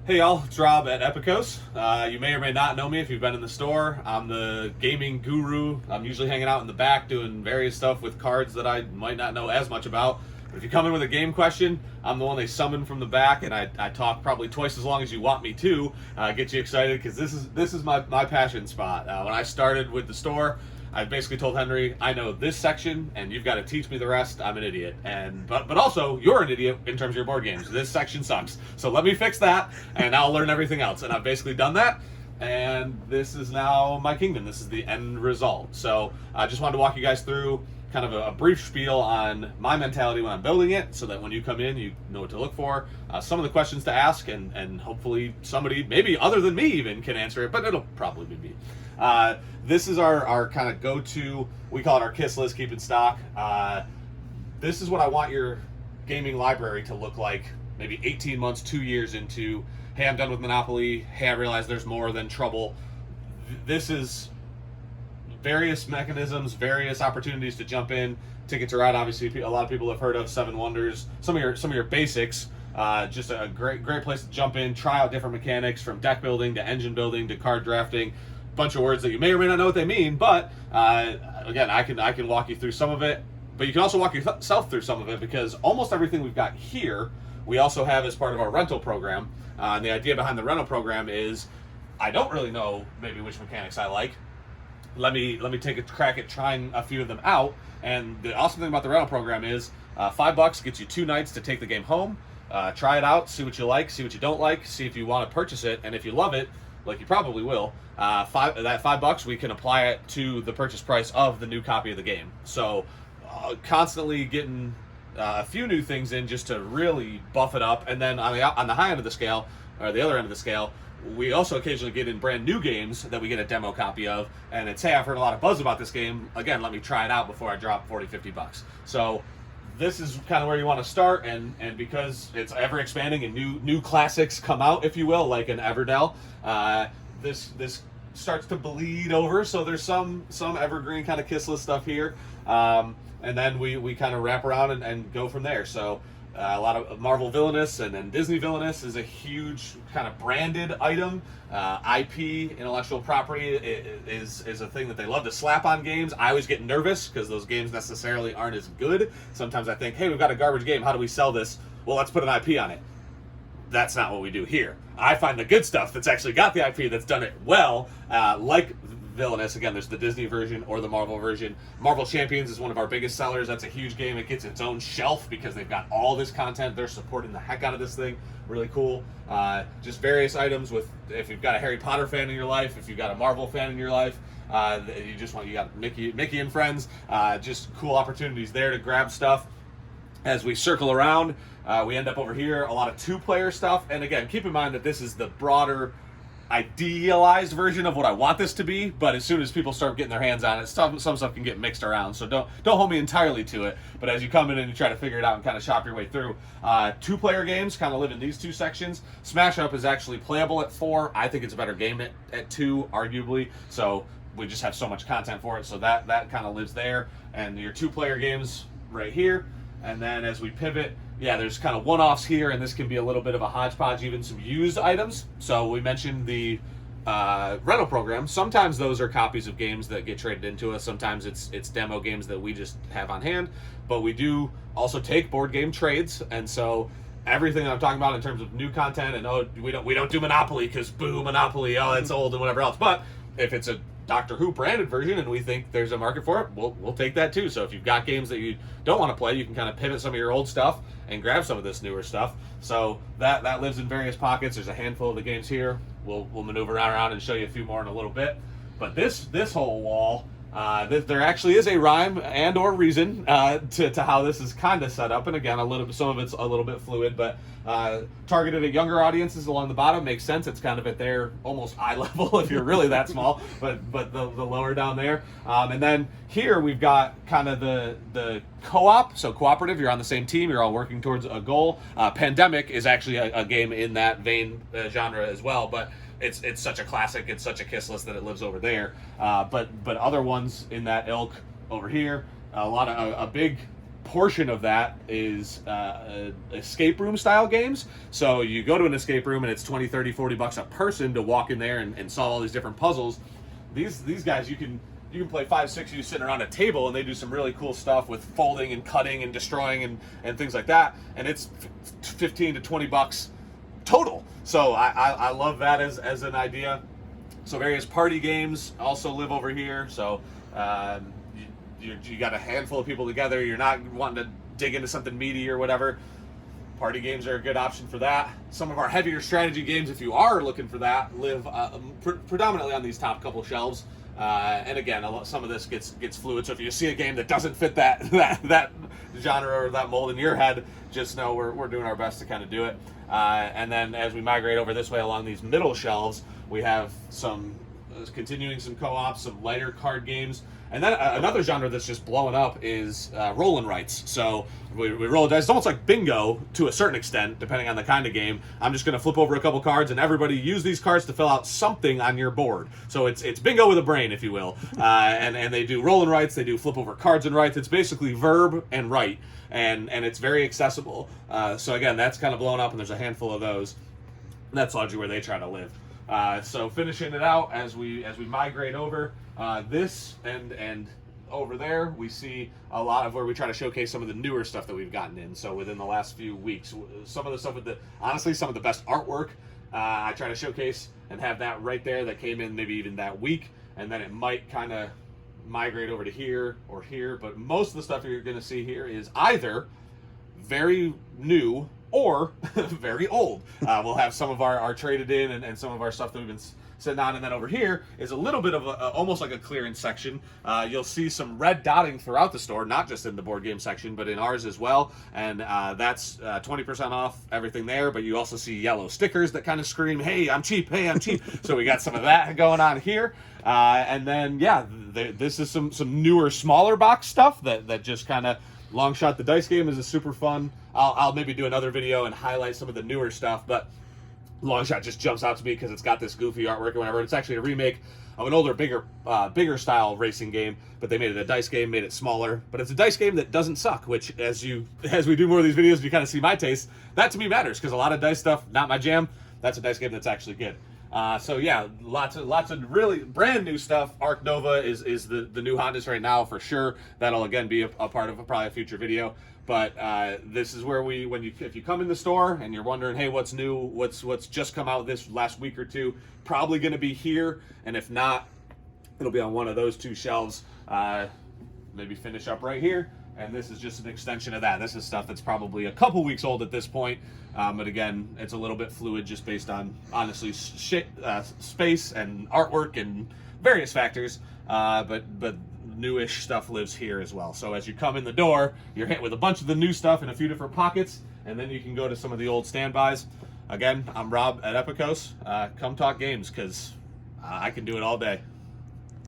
Hey y'all, it's Rob at Epikos. You may or may not know me if you've been in the store. I'm the gaming guru. I'm usually hanging out in the back doing various stuff with cards that I might not know as much about. But if you come in with a game question, I'm the one they summon from the back, and I talk probably twice as long as you want me to, get you excited, because this is my passion spot. When I started with the store, I basically told Henry, I know this section, and you've got to teach me the rest. I'm an idiot, but also you're an idiot in terms of your board games. This section sucks, so let me fix that, and I'll learn everything else. And I've basically done that, and this is now my kingdom. This is the end result. So I just wanted to walk you guys through kind of a brief spiel on my mentality when I'm building it, so that when you come in, you know what to look for, some of the questions to ask, and hopefully somebody, maybe other than me even, can answer it, but it'll probably be me. This is our kind of go-to, we call it our KISS list, keep in stock. This is what I want your gaming library to look like maybe 18 months, 2 years into, hey, I'm done with Monopoly, hey, I realize there's more than trouble. This is various mechanisms, various opportunities to jump in. Ticket to Ride, obviously, a lot of people have heard of Seven Wonders. Some of your basics, just a great place to jump in, try out different mechanics, from deck building to engine building to card drafting. Bunch of words that you may or may not know what they mean, but again, I can walk you through some of it, but you can also walk yourself through some of it, because almost everything we've got here we also have as part of our rental program. And the idea behind the rental program is, I don't really know maybe which mechanics I like. Let me take a crack at trying a few of them out. And the awesome thing about the rental program is $5 gets you 2 nights to take the game home, try it out, see what you like, see what you don't like, see if you want to purchase it, and if you love it, like you probably will, that $5 we can apply it to the purchase price of the new copy of the game. So constantly getting a few new things in just to really buff it up. And then on the high end of the scale, or the other end of the scale, we also occasionally get in brand new games that we get a demo copy of, and it's, hey, I've heard a lot of buzz about this game, again, let me try it out before I drop $40-50. So this is kind of where you want to start, and because it's ever expanding and new classics come out, if you will, like an Everdell, this starts to bleed over. So there's some evergreen kind of KISS list stuff here, and then we kind of wrap around and go from there. So a lot of Marvel Villainous and then Disney Villainous is a huge kind of branded item. IP, intellectual property, is a thing that they love to slap on games. I always get nervous because those games necessarily aren't as good. Sometimes I think, hey, we've got a garbage game. How do we sell this? Well, let's put an IP on it. That's not what we do here. I find the good stuff that's actually got the IP that's done it well, like Villainous. Again, there's the Disney version or the Marvel version. Marvel Champions is one of our biggest sellers. That's a huge game. It gets its own shelf because they've got all this content. They're supporting the heck out of this thing. Really cool. Just various items with, if you've got a Harry Potter fan in your life, if you've got a Marvel fan in your life, you got Mickey and Friends. Just cool opportunities there to grab stuff. As we circle around, we end up over here, a lot of 2-player stuff. And again, keep in mind that this is the broader, idealized version of what I want this to be, but as soon as people start getting their hands on it, some stuff can get mixed around, so don't hold me entirely to it. But as you come in and you try to figure it out and kind of shop your way through, 2-player games kind of live in these 2 sections. Smash Up is actually playable at 4. I think it's a better game at 2, arguably, so we just have so much content for it, so that kind of lives there. And your 2-player games right here. And then as we pivot, yeah, there's kind of one-offs here, and this can be a little bit of a hodgepodge, even some used items. So we mentioned the rental program. Sometimes those are copies of games that get traded into us. Sometimes it's demo games that we just have on hand. But we do also take board game trades, and so everything I'm talking about in terms of new content, and we don't do Monopoly because boo, Monopoly, oh, it's old and whatever else. But if it's a Doctor Who branded version and we think there's a market for it, we'll take that too. So if you've got games that you don't want to play, you can kind of pivot some of your old stuff and grab some of this newer stuff. So that lives in various pockets. There's a handful of the games here. We'll maneuver around and show you a few more in a little bit. But this whole wall, there actually is a rhyme and or reason to how this is kind of set up. And again, some of it's a little bit fluid, but targeted at younger audiences along the bottom makes sense. It's kind of at their almost eye level if you're really that small, but the lower down there. And then here we've got kind of the co-op, so cooperative. You're on the same team. You're all working towards a goal. Pandemic is actually a game in that vein genre as well, but it's such a classic, it's such a KISS list that it lives over there. But other ones in that ilk over here, a big portion of that is escape room style games. So you go to an escape room and it's 20, 30, 40 bucks a person to walk in there and solve all these different puzzles. These guys, you can play 5, 6 of you sitting around a table, and they do some really cool stuff with folding and cutting and destroying and things like that. And it's 15 to 20 bucks total. So I love that as an idea. So various party games also live over here. So you got a handful of people together. You're not wanting to dig into something meaty or whatever. Party games are a good option for that. Some of our heavier strategy games, if you are looking for that, live predominantly on these top couple shelves. And again, some of this gets fluid. So if you see a game that doesn't fit that genre or that mold in your head, just know we're doing our best to kind of do it. And then as we migrate over this way along these middle shelves, we have some co-ops, some lighter card games. And then another genre that's just blowing up is roll and writes. So we roll dice. It's almost like bingo to a certain extent, depending on the kind of game. I'm just going to flip over a couple cards, and everybody use these cards to fill out something on your board. So it's bingo with a brain, if you will. And they do roll and writes. They do flip over cards and writes. It's basically verb and write, and it's very accessible. So again, that's kind of blowing up, and there's a handful of those. And that's largely where they try to live. So finishing it out as we migrate over this and over there, we see a lot of where we try to showcase some of the newer stuff that we've gotten in. So within the last few weeks, some of the stuff with honestly some of the best artwork I try to showcase and have that right there that came in maybe even that week, and then it might kind of migrate over to here or here. But most of the stuff you're going to see here is either very new or very old. We'll have some of our traded in and some of our stuff that we've been sitting on, and then over here is a little bit of almost like a clearance section. You'll see some red dotting throughout the store, not just in the board game section, but in ours as well, and that's 20% off everything there. But you also see yellow stickers that kind of scream, hey, I'm cheap, hey, I'm cheap. So we got some of that going on here. And then, yeah, this is some newer, smaller box stuff that just kind of long shot. The dice game is a super fun. I'll maybe do another video and highlight some of the newer stuff, but long shot just jumps out to me because it's got this goofy artwork or whatever. It's actually a remake of an older, bigger style racing game, but they made it a dice game, made it smaller. But it's a dice game that doesn't suck, which as we do more of these videos, you kind of see my taste. That to me matters because a lot of dice stuff, not my jam. That's a dice game that's actually good. So yeah, lots of really brand new stuff. Arc Nova is the new hotness right now for sure. That'll again be a part of probably a future video. But this is where if you come in the store and you're wondering, hey, what's new, what's just come out this last week or two, probably going to be here. And if not, it'll be on one of those two shelves. Maybe finish up right here. And this is just an extension of that. This is stuff that's probably a couple weeks old at this point. But again, it's a little bit fluid just based on, honestly, space and artwork and various factors. But newish stuff lives here as well. So as you come in the door, you're hit with a bunch of the new stuff in a few different pockets, and then you can go to some of the old standbys. Again, I'm Rob at Epikos. Come talk games, because I can do it all day.